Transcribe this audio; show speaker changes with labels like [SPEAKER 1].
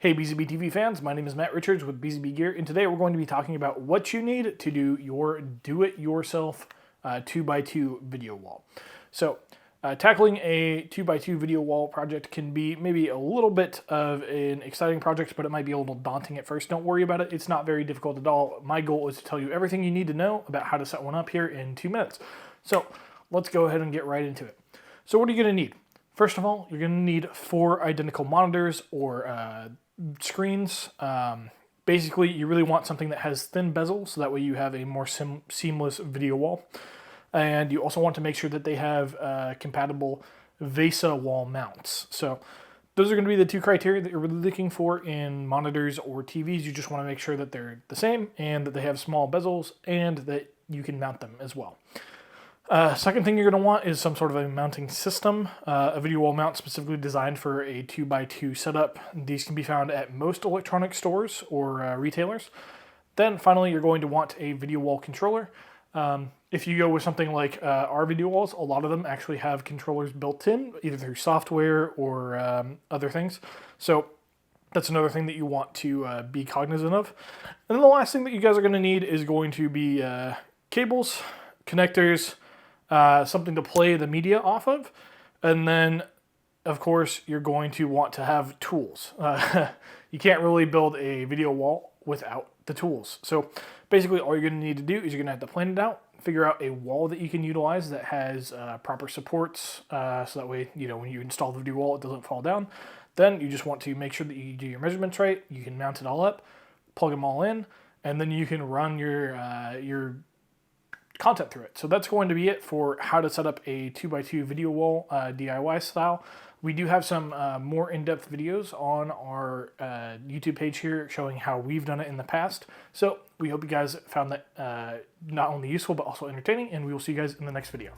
[SPEAKER 1] Hey BZB TV fans, my name is Matt Richards with BZBGEAR, and today we're going to be talking about what you need to do your do-it-yourself 2x2 video wall. So tackling a 2x2 video wall project can be maybe a little bit of an exciting project, but it might be a little daunting at first. Don't worry about it. It's not very difficult at all. My goal is to tell you everything you need to know about how to set one up here in 2 minutes. So let's go ahead and get right into it. So what are you going to need? First of all, you're going to need 4 identical monitors or screens. Basically, you really want something that has thin bezels, so that way you have a more seamless video wall. And you also want to make sure that they have compatible VESA wall mounts. So those are going to be the 2 criteria that you're really looking for in monitors or TVs. You just want to make sure that they're the same and that they have small bezels and that you can mount them as well. Second thing you're going to want is some sort of a mounting system, a video wall mount specifically designed for a 2x2 setup. These can be found at most electronic stores or retailers. Then finally, you're going to want a video wall controller. If you go with something like our video walls, a lot of them actually have controllers built in, either through software or other things. So that's another thing that you want to be cognizant of. And then the last thing that you guys are going to need is going to be cables, connectors, something to play the media off of, and then of course you're going to want to have tools. You can't really build a video wall without the tools. So basically all you're going to need to do is you're going to have to plan it out, figure out a wall that you can utilize that has proper supports, so that way, you know, when you install the video wall it doesn't fall down. Then you just want to make sure that you do your measurements right, you can mount it all up, plug them all in, and then you can run your content through it. So that's going to be it for how to set up a 2x2 video wall DIY style. We do have some more in-depth videos on our YouTube page here showing how we've done it in the past. So we hope you guys found that not only useful but also entertaining, and we will see you guys in the next video.